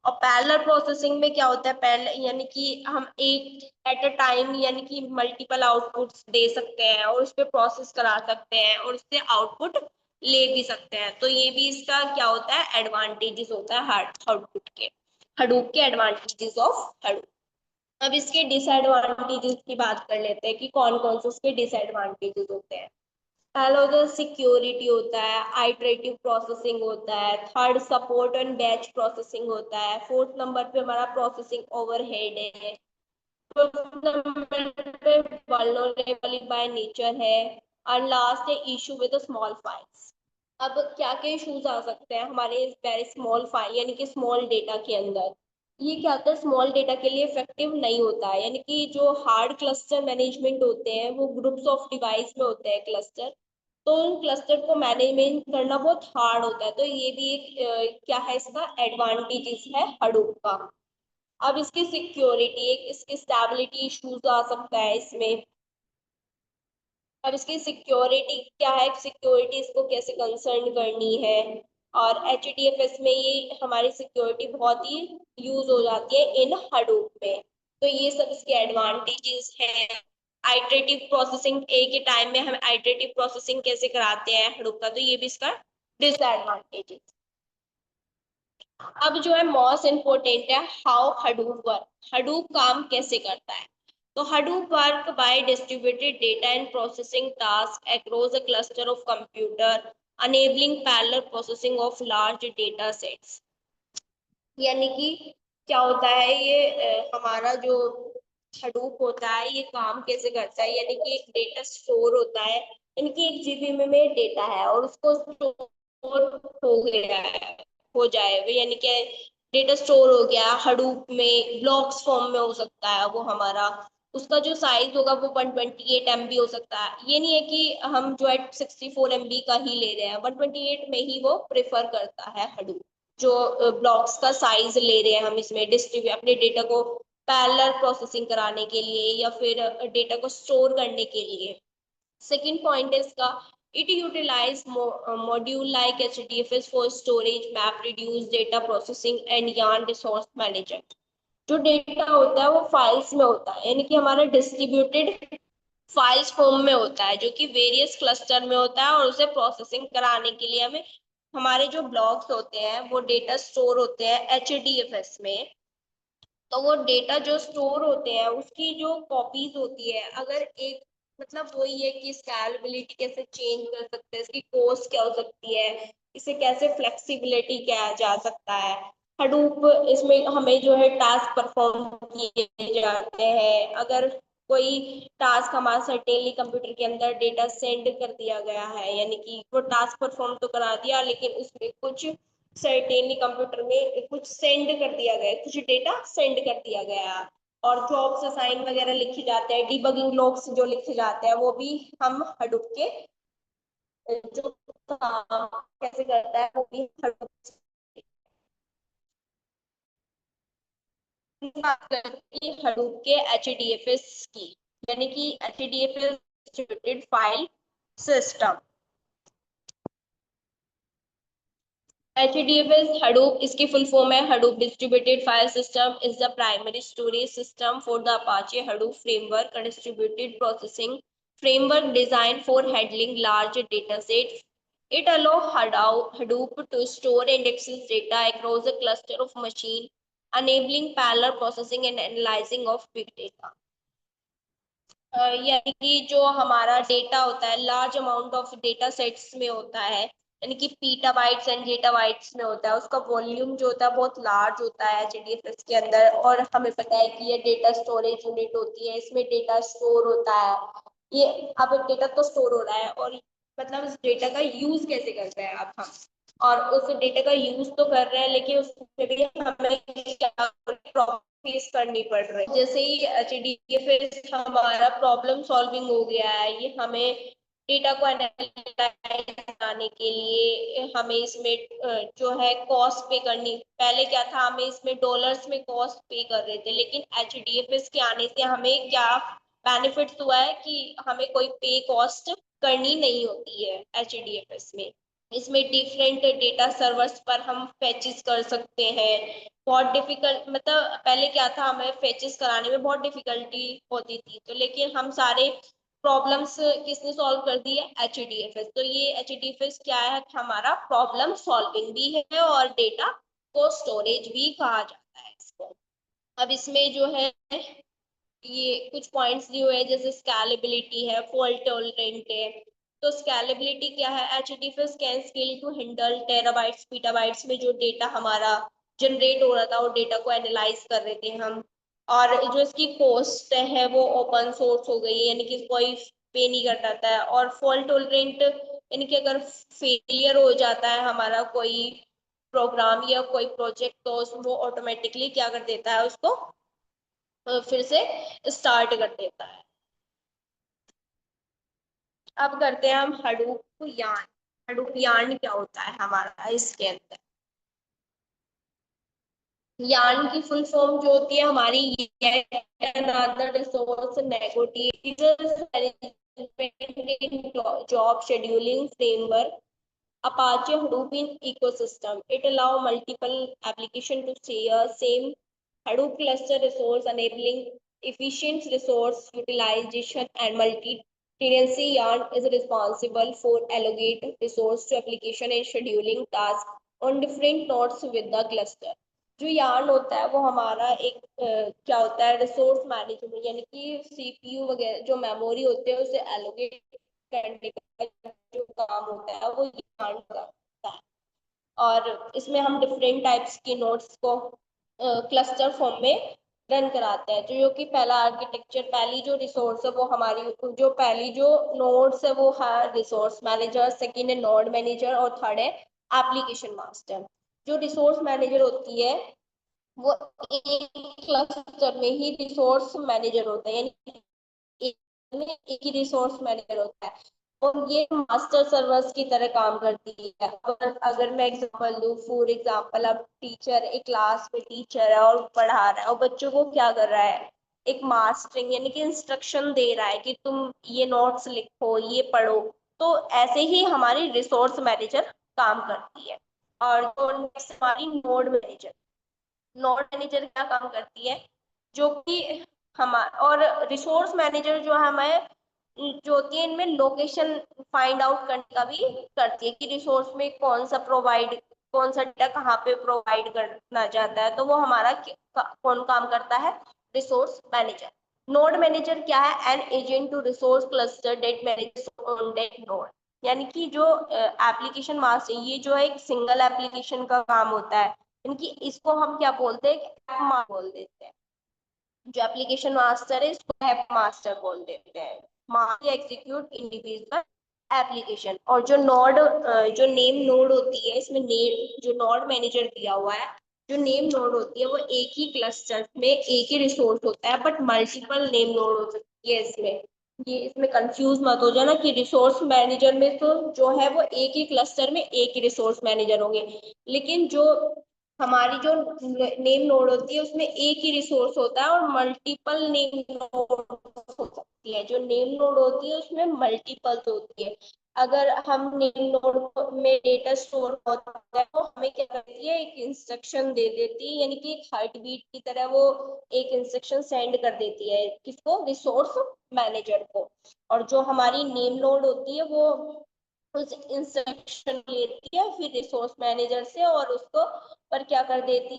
और पैरेलल प्रोसेसिंग में क्या होता है, पैरेलल यानी कि हम एक एट अ टाइम यानी कि मल्टीपल आउटपुट्स दे सकते हैं और उस पर प्रोसेस करा सकते हैं और उससे आउटपुट ले भी सकते हैं, तो ये भी इसका क्या होता है एडवांटेजेस होता है आउटपुट के, हडूप के एडवांटेजेस ऑफ हडूप। अब इसके डिसएडवांटेजेस की बात कर लेते हैं कि कौन कौन से उसके डिसएडवांटेजेस होते हैं। पहला होता है सिक्योरिटी होता है, आइटरेटिव प्रोसेसिंग होता है, third support and batch processing होता है, फोर्थ नंबर पे हमारा प्रोसेसिंग ओवरहेड है, फिफ्थ नंबर पे वल्नरेबल बाय नेचर है, और लास्ट है इशू विद स्मॉल फाइल्स। अब क्या क्या इश्यूज आ सकते हैं हमारे वेरी स्मॉल फाइल यानी कि स्मॉल डेटा के अंदर, ये क्या होता है स्मॉल डेटा के लिए इफेक्टिव नहीं होता है, यानी कि जो हार्ड क्लस्टर मैनेजमेंट होते हैं वो ग्रुप्स ऑफ डिवाइस में होते हैं क्लस्टर, तो उन क्लस्टर को मैनेजमेंट करना बहुत हार्ड होता है, तो ये भी एक क्या है इसका एडवांटेजेस है हडूप का। अब इसकी सिक्योरिटी, एक इसकी स्टेबिलिटी इश्यूज आ सकता है इसमें। अब इसकी सिक्योरिटी क्या है, सिक्योरिटी इसको कैसे कंसर्न करनी है, और एचडीएफएस में ये हमारी सिक्योरिटी बहुत ही यूज हो जाती है इन हडूप में, तो ये सब इसके एडवांटेजेस हैं। आइटरेटिव प्रोसेसिंग, एक ही टाइम में हम आइटरेटिव प्रोसेसिंग कैसे कराते हैं हडूप का, तो ये भी इसका डिसएडवांटेजेस। अब जो है मोस्ट इम्पोर्टेंट है हाउ हडूप वर्क, हडूप काम कैसे करता है। तो Hadoop work by distributed data and processing task across a cluster of computer enabling parallel processing of large data sets। यानी कि क्या होता है ये हमारा जो हडूप होता है ये काम कैसे करता है, यानी कि एक डेटा स्टोर होता है, यानी कि एक जीबी में डेटा है और उसको स्टोर हो गया है, हो जाए यानी कि डेटा स्टोर हो गया हडूप में, ब्लॉक्स फॉर्म में हो सकता है वो हमारा, उसका जो साइज होगा वो 128 MB हो सकता है, ये नहीं है कि हम जो है 64 MB का ही ले रहे हैं, 128 में ही वो प्रेफर करता है हडूप। जो ब्लॉक्स का साइज ले रहे हैं हम इसमें डिस्ट्रीब्यूट अपने डेटा को पैरेलल प्रोसेसिंग कराने के लिए या फिर डेटा को स्टोर करने के लिए। सेकंड पॉइंट है इसका, it utilize module like HDFS for storage map reduce data processing and yarn resource management. जो डेटा होता है वो फाइल्स में होता है, यानी कि हमारा डिस्ट्रीब्यूटेड फाइल्स फॉर्म में होता है जो कि वेरियस क्लस्टर में होता है, और उसे प्रोसेसिंग कराने के लिए हमें हमारे जो ब्लॉक्स होते हैं वो डेटा स्टोर होते हैं एचडीएफएस में, तो वो डेटा जो स्टोर होते हैं उसकी जो कॉपीज होती है, अगर एक मतलब वही है कि स्केलेबिलिटी कैसे चेंज कर सकते हैं, इसकी कॉस्ट क्या हो सकती है, इसे कैसे फ्लेक्सिबिलिटी किया जा सकता है। हडूप इसमें हमें जो है टास्क परफॉर्म किए जाते हैं, अगर कोई टास्क हमारा सर्टेनली कंप्यूटर के अंदर डेटा सेंड कर दिया गया है, यानी कि वो टास्क परफॉर्म तो करा दिया लेकिन उसमें कुछ सर्टेनली कंप्यूटर में कुछ सेंड कर दिया गया, कुछ डेटा सेंड कर दिया गया, और जॉब्स असाइन वगैरह लिखे जाते हैं, डिबगिंग लॉग्स जो लिखे जाते हैं वो भी हम हडूप के जो काम कैसे करता है वो भी हडूप की बात करते हैं हडूप के एचडीएफएस की, यानी कि HDFS distributed file system. HDFS Hadoop, इसकी फुल फॉर्म है Hadoop Distributed File System is the primary storage system for the Apache Hadoop framework, a distributed processing framework designed for handling large data sets. It allows Hadoop to store and access data across a cluster of machines, enabling parallel processing and analyzing of big data. यानी कि जो हमारा data होता है large amount of data sets में होता है, यानी कि पीटाबाइट्स एंड जीटाबाइट्स में होता है, उसका वॉल्यूम जो होता है बहुत लार्ज होता है HDFS के अंदर। और हमें पता है कि ये डेटा स्टोरेज यूनिट होती है, इसमें डेटा स्टोर होता है। ये अब डेटा तो स्टोर हो रहा है और मतलब इस डेटा का यूज कैसे करते हैं आप हम, और उस डेटा का यूज तो कर रहे हैं लेकिन उसमें भी हमें क्या फेस करनी पड़ रही है। जैसे ही HDFS हमारा प्रॉब्लम सॉल्विंग हो गया है, ये हमें डेटा को एनालाइज करने के लिए हमें इसमें जो है कॉस्ट पे करनी। पहले क्या था, हमें इसमें डॉलर्स में कॉस्ट पे कर रहे थे, लेकिन HDFS के आने से हमें क्या बेनिफिट्स हुआ है कि हमें कोई पे कॉस्ट करनी नहीं होती है HDFS में। इसमें डिफरेंट डेटा सर्वर्स पर हम फैचेस कर सकते हैं। बहुत डिफिकल्ट, मतलब पहले क्या था, हमें फैचेस कराने में बहुत डिफिकल्टी होती थी, तो लेकिन हम सारे प्रॉब्लम्स किसने सॉल्व कर दी है, HDFS। तो ये HDFS क्या है, हमारा प्रॉब्लम सॉल्विंग भी है और डेटा को स्टोरेज भी कहा जाता है इसको। अब इसमें जो है ये कुछ पॉइंट्स दिए हुए हैं, जैसे स्केलेबिलिटी है, फॉल्ट टॉलरेंट है। तो स्केलेबिलिटी क्या है, HDFS can scale to handle terabytes petabytes में जो डेटा हमारा जनरेट हो रहा था, वो डेटा को एनालाइज कर रहे थे हम। और जो इसकी कॉस्ट है वो ओपन सोर्स हो गई, यानी कि कोई पे नहीं कर पाता है। और फॉल्ट टॉलरेंट यानी कि अगर फेलियर हो जाता है हमारा कोई प्रोग्राम या कोई प्रोजेक्ट, तो वो ऑटोमेटिकली क्या कर देता है, उसको फिर से स्टार्ट कर देता है। अब करते हैं हम हडूप यार्न। हडूप यार्न क्या होता है हमारा इसके अंदर। यार्न की फुल फॉर्म जो होती है हमारी, another resource negotiator job scheduling framework, Apache Hadoop ecosystem. It allows multiple applications to share same Hadoop cluster resource, enabling efficient resource utilization and multi-tenancy. Yarn is responsible for allocate resource to application and scheduling tasks on different nodes with the cluster. जो yarn होता है वो हमारा एक क्या होता है, resource management, यानी कि CPU वगैरह जो मेमोरी होते हैं उसे एलोकेट करने का जो काम होता है वो यार्न करता है। और इसमें हम डिफरेंट टाइप्स के नोड्स को क्लस्टर फॉर्म में रन कराते हैं। तो जो कि पहला आर्किटेक्चर, पहली जो रिसोर्स है वो हमारी, जो पहली जो नोड्स है वो है रिसोर्स मैनेजर, सेकंड है नोड मैनेजर और थर्ड है एप्लीकेशन मास्टर। जो रिसोर्स मैनेजर होती है वो एक क्लस्टर में ही रिसोर्स मैनेजर होता है, यानी एक ही रिसोर्स मैनेजर होता है और ये मास्टर सर्वर्स की तरह काम करती है। अगर मैं एग्जांपल दूं, फॉर एग्जांपल अब टीचर एक क्लास में टीचर है और पढ़ा रहा है और बच्चों को क्या कर रहा है, एक मास्टरिंग यानी कि इंस्ट्रक्शन दे रहा है कि तुम ये नोट्स लिखो, ये पढ़ो। तो ऐसे ही हमारी रिसोर्स मैनेजर काम करती है। और जो नेक्स्ट हमारी नोड मैनेजर, नोड मैनेजर क्या काम करती है, जो कि हमारा और रिसोर्स मैनेजर जो हमें जो होती है इनमें लोकेशन फाइंड आउट करने का भी करती है कि रिसोर्स में कौन सा डेटा कहाँ पे प्रोवाइड करना चाहता है, तो वो हमारा कौन काम करता है, रिसोर्स मैनेजर। नोड मैनेजर क्या है, an agent to resource cluster that manages on that node, यानी कि जो एप्लीकेशन मास्टर, ये जो है एक सिंगल एप्लीकेशन का काम होता है, इनकी इसको हम क्या बोलते हैं, ऐप बोल देते हैं। जो एप्लीकेशन मास्टर है इसको ऐप मास्टर बोल देते हैं। Execute individual application. और जो नोड, जो नेम नोड होती है, इसमें नेम जो नोड मैनेजर दिया हुआ है, जो नेम नोड होती है वो एक ही क्लस्टर में एक ही रिसोर्स होता है, बट मल्टीपल नेम नोड हो सकती है इसमें। ये इसमें कंफ्यूज मत हो जाना कि रिसोर्स मैनेजर में तो जो है वो एक ही क्लस्टर में एक ही रिसोर्स मैनेजर होंगे, लेकिन जो हमारी जो नेम नोड होती है उसमें एक ही रिसोर्स होता है और मल्टीपल नेम नोड होता है। होती है। जो नेम नोड होती है उसमें मल्टीपल्स होती है। अगर हम नेम नोड में डेटा स्टोर होता है तो हमें क्या करती है, एक इंस्ट्रक्शन दे देती है, यानी कि एक हार्ट बीट की तरह वो एक इंस्ट्रक्शन सेंड कर देती है किसको, रिसोर्स मैनेजर को। और जो हमारी नेम नोड होती है वो उस इंस्ट्रक्शन लेती है फिर रिसोर्स मैनेजर से और उसको पर क्या कर देती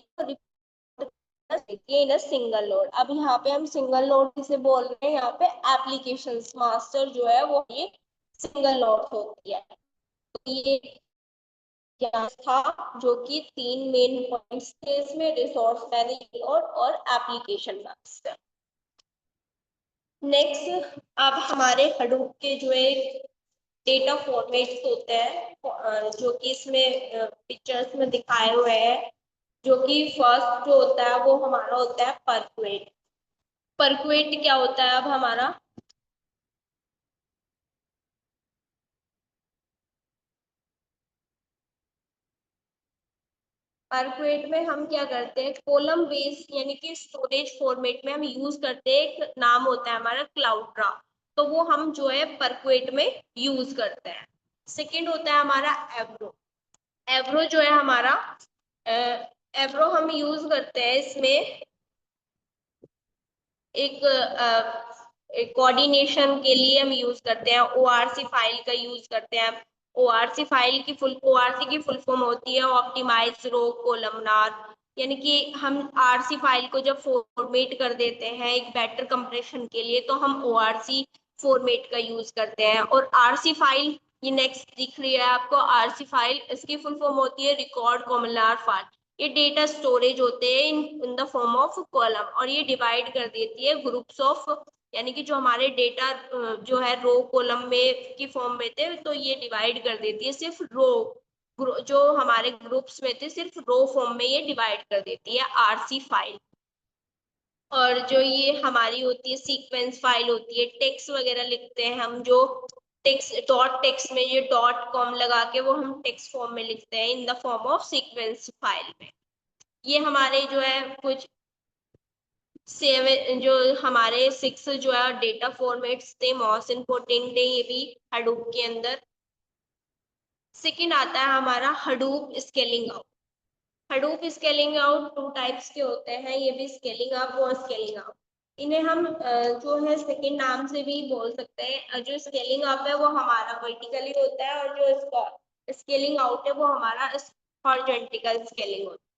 है, इन सिंगल नोड। अब यहाँ पे हम सिंगल नोड किसे बोल रहे हैं, यहाँ पे एप्लीकेशंस मास्टर जो है वो ये सिंगल नोड होती है। तो ये क्या था, जो कि तीन मेन पॉइंट्स थे इसमें, रिसोर्स मैनेजर और एप्लीकेशन मास्टर। नेक्स्ट, अब हमारे हडूप के जो है डेटा फॉर्मेट्स होते हैं जो कि इसमें पिक्चर्स में दिखाए हुए हैं। जो कि फर्स्ट जो होता है वो हमारा होता है परक्वेट। परक्वेट क्या होता है अब हमारा, परक्वेट में हम क्या करते हैं, कॉलम बेस्ड यानी कि स्टोरेज फॉर्मेट में हम यूज करते हैं। एक नाम होता है हमारा क्लाउड्रा, तो वो हम जो है परक्वेट में यूज करते हैं। सेकंड होता है हमारा एवरो। एवरो जो है हमारा, एवरो हम यूज करते हैं इसमें एक कोऑर्डिनेशन के लिए हम यूज करते हैं। ओआरसी फाइल का यूज करते हैं। ओआरसी की फुल फॉर्म होती है ऑप्टिमाइज रो कोलमनार, यानी कि हम आरसी फाइल को जब फॉर्मेट कर देते हैं एक बेटर कंप्रेशन के लिए तो हम ओआरसी फॉर्मेट का यूज करते हैं। और आरसी फाइल, ये नेक्स्ट दिख रही है आपको, आरसी फाइल इसकी फुल फॉर्म होती है रिकॉर्ड कोमलार फाइल। ये डेटा स्टोरेज होते हैं in the form of column, और ये डिवाइड कर देती है ग्रुप्स ऑफ, यानी कि जो हमारे डेटा जो है रो कॉलम में की फॉर्म में थे तो ये डिवाइड कर देती है सिर्फ रो, जो हमारे ग्रुप्स में थे सिर्फ रो फॉर्म में ये डिवाइड कर देती है आरसी फाइल। और जो ये हमारी होती है सीक्वेंस फाइल होती है, टेक्स्ट वगैरह लिखते हैं हम, जो टेक्स्ट डॉट टेक्स्ट में ये डॉट कॉम लगा के वो हम टेक्स्ट फॉर्म में लिखते हैं in the form of sequence file में। ये हमारे जो है कुछ सेवन, जो हमारे सिक्स जो है डेटा फॉर्मेट्स थे, मोस्ट इम्पोर्टेंट है ये भी हडूप के अंदर। सेकंड आता है हमारा Hadoop scaling out. Hadoop scaling out two types के होते हैं, ये भी स्केलिंग अप और स्केलिंग आउट। इन्हें हम जो है सेकंड नाम से भी बोल सकते हैं। जो स्केलिंग अप है वो हमारा वर्टिकली होता है और जो इसका स्केलिंग आउट है वो हमारा हॉरिजॉन्टल स्केलिंग होता है।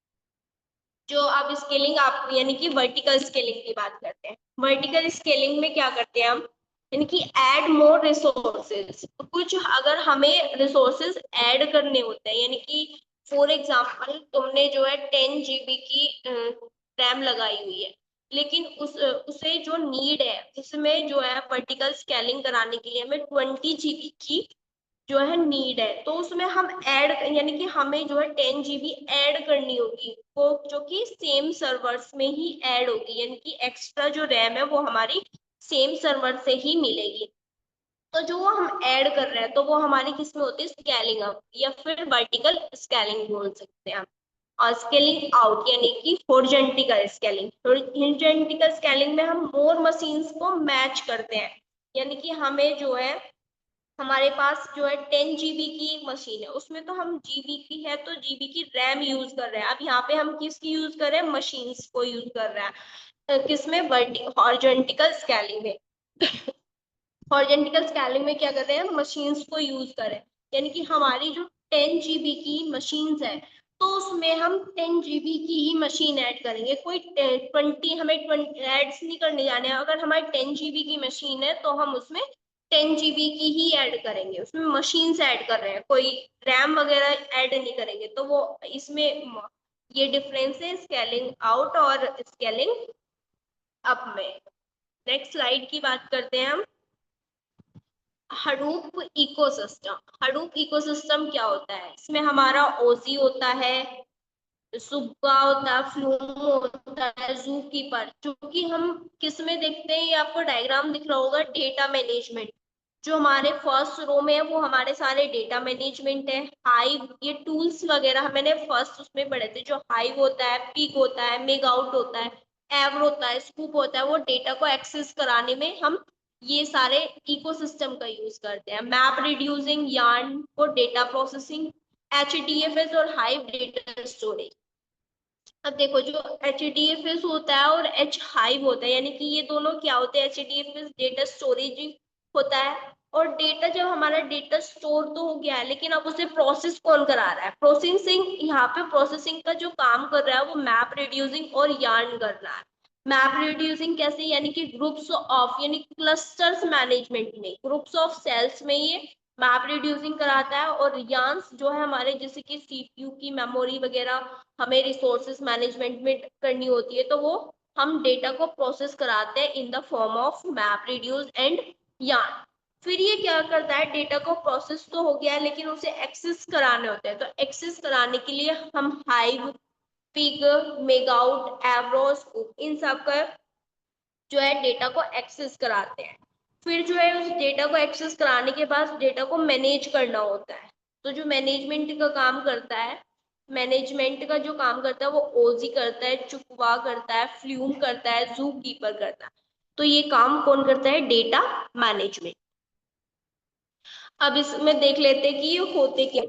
जो अब स्केलिंग आप यानी कि वर्टिकल स्केलिंग की बात करते हैं, वर्टिकल स्केलिंग में क्या करते हैं हम, यानी कि ऐड मोर रिसोर्सेज। कुछ अगर हमें रिसोर्सेज ऐड करने होते हैं, यानी कि फॉर एग्जांपल तुमने जो है 10 GB की रैम लगाई हुई है, लेकिन उसे जो नीड है उसमें जो है वर्टिकल स्केलिंग कराने के लिए हमें 20 GB की जो है नीड है, तो उसमें हम ऐड यानी कि हमें जो है 10 GB ऐड करनी होगी, वो जो कि सेम सर्वर्स में ही ऐड होगी, यानी कि एक्स्ट्रा जो रैम है वो हमारी सेम सर्वर से ही मिलेगी। तो जो वो हम ऐड कर रहे हैं तो वो हमारी किस में होती है, स्केलिंग अप या फिर वर्टिकल स्केलिंग बोल सकते हैं हम। और स्केलिंग आउट यानी कि हॉरिजॉन्टल स्केलिंग। हॉरिजॉन्टल स्केलिंग में हम मोर मशीन्स को मैच करते हैं, यानी कि हमें जो है हमारे पास जो है 10 GB की मशीन है, उसमें तो हम जीबी की है तो जीबी की रैम यूज कर रहे हैं। अब यहाँ पे हम किसकी यूज कर रहे हैं, मशीन्स को यूज कर रहे हैं। किसमें, हॉरिजॉन्टल स्केलिंग में। हॉरिजॉन्टल स्केलिंग में क्या कर रहे हैं, मशीन्स को यूज कर रहे हैं, यानी कि हमारी जो 10 GB की मशीन्स है तो उसमें हम 10 GB की ही मशीन ऐड करेंगे। कोई 20 हमें एड्स नहीं करने जाने हैं। अगर हमारी 10 GB की मशीन है तो हम उसमें 10 GB की ही ऐड करेंगे, उसमें मशीन्स ऐड कर रहे हैं, कोई रैम वगैरह ऐड नहीं करेंगे। तो वो इसमें ये डिफरेंस है स्केलिंग आउट और स्केलिंग अप में। नेक्स्ट स्लाइड की बात करते हैं हम, हडूप इकोसिस्टम। हडूप इकोसिस्टम क्या होता है, इसमें हमारा ओजी होता है, सुग्गा होता है, फ्लूम होता है, जू कीपर। जो कि हम किस में देखते हैं, ये आपको डायग्राम दिख रहा होगा, डेटा मैनेजमेंट। जो हमारे फर्स्ट रो में है वो हमारे सारे डेटा मैनेजमेंट है। हाइव, ये टूल्स वगैरह मैंने फर्स्ट उसमें पढ़े थे, जो हाइव होता है, पीक होता है, मेग आउट होता है, एवर होता है, स्कूप होता है, वो डेटा को एक्सेस कराने में हम ये सारे इकोसिस्टम का यूज करते हैं। Map reducing, yarn for data processing, HDFS और हाइव डेटा स्टोरेज। अब देखो, जो HDFS होता है और H हाइव होता है, यानी कि ये दोनों क्या होते हैं? HDFS डेटा स्टोरेज होता है, और डेटा, जब हमारा डेटा स्टोर तो हो गया है, लेकिन अब उसे प्रोसेस कौन करा रहा है? प्रोसेसिंग। यहाँ पे प्रोसेसिंग का जो काम कर रहा है वो मैप रिड्यूसिंग और यार्न कर रहा है। मैप रिड्यूसिंग कैसे? यानी कि ग्रुप्स ऑफ, यानी क्लस्टर्स मैनेजमेंट में, ग्रुप्स ऑफ सेल्स में ये मैप रिड्यूसिंग कराता है। और यार्न्स जो है हमारे, जैसे कि CPU की मेमोरी वगैरह हमें रिसोर्सेज मैनेजमेंट में करनी होती है, तो वो हम डेटा को प्रोसेस कराते हैं in the form of map, reduce and yarn. फिर ये क्या करता है? डेटा को प्रोसेस तो हो गया है, लेकिन उसे एक्सेस कराने होते हैं। तो एक्सेस कराने के लिए हम हाइव, पिग, मेगाउट, एवरोस, इन सब का जो है डेटा को एक्सेस कराते हैं। फिर जो है उस डेटा को एक्सेस कराने के बाद डेटा को मैनेज करना होता है। तो जो मैनेजमेंट का काम करता है, मैनेजमेंट का जो काम करता है वो ओजी करता है, चुकवा करता है, फ्लूम करता है, जू कीपर करता है। तो ये काम कौन करता है? Data management. अब इसमें देख लेते हैं कि ये होते क्या।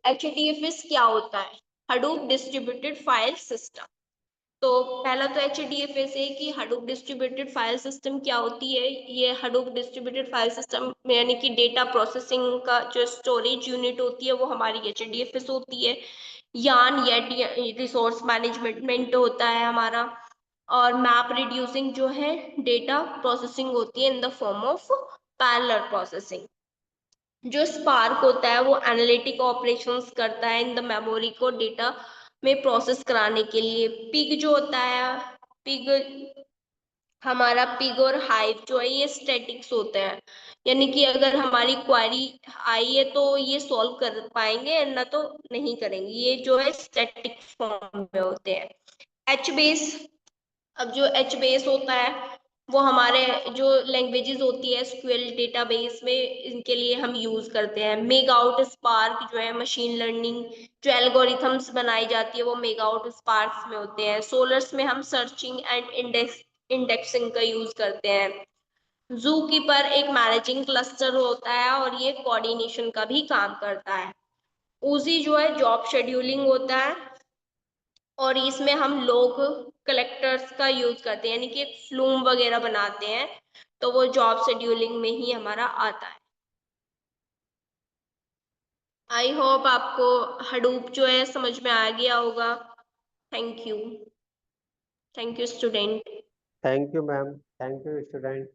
HDFS क्या होता है? Hadoop distributed file system. तो पहला तो HDFS है कि हडूप डिस्ट्रीब्यूटेड फाइल सिस्टम क्या होती है। ये हडूप डिस्ट्रीब्यूटेड फाइल सिस्टम यानी कि डेटा प्रोसेसिंग का जो स्टोरेज यूनिट होती है वो हमारी HDFS होती है। यान या रिसोर्स मैनेजमेंट होता है हमारा। और मैप रिड्यूसिंग जो है डेटा प्रोसेसिंग होती है in the form of parallel processing. जो स्पार्क होता है वो एनालिटिक ऑपरेशंस करता है इन द मेमोरी को डेटा में प्रोसेस कराने के लिए। पिग जो होता है, पिग हमारा पिग और हाइव जो है ये स्टैटिक्स होते हैं, यानी कि अगर हमारी क्वेरी आई है तो ये सॉल्व कर पाएंगे, ना तो नहीं करेंगे। ये जो है स्टैटिक फॉर्म में होते हैं। H base. अब जो HBase होता है वो हमारे जो लैंग्वेजेस होती है SQL डेटाबेस में, इनके लिए हम यूज करते हैं। मेगाउट, स्पार्क जो है मशीन लर्निंग जो एल्गोरिथम्स बनाई जाती है वो मेगाउट स्पार्क में होते हैं। सोलर्स में हम सर्चिंग एंड इंडेक्सिंग का यूज करते हैं। जू कीपर एक मैनेजिंग क्लस्टर होता है और ये कोऑर्डिनेशन का भी काम करता है। ऊजी जो है जॉब शेड्यूलिंग होता है, और इसमें हम लोग कलेक्टर्स का यूज करते हैं, यानी कि एक फ्लूम वगैरह बनाते हैं, तो वो जॉब शेड्यूलिंग में ही हमारा आता है। आई होप आपको हडूप जो है समझ में आ गया होगा। Thank you. Thank you student. Thank you ma'am, thank you student.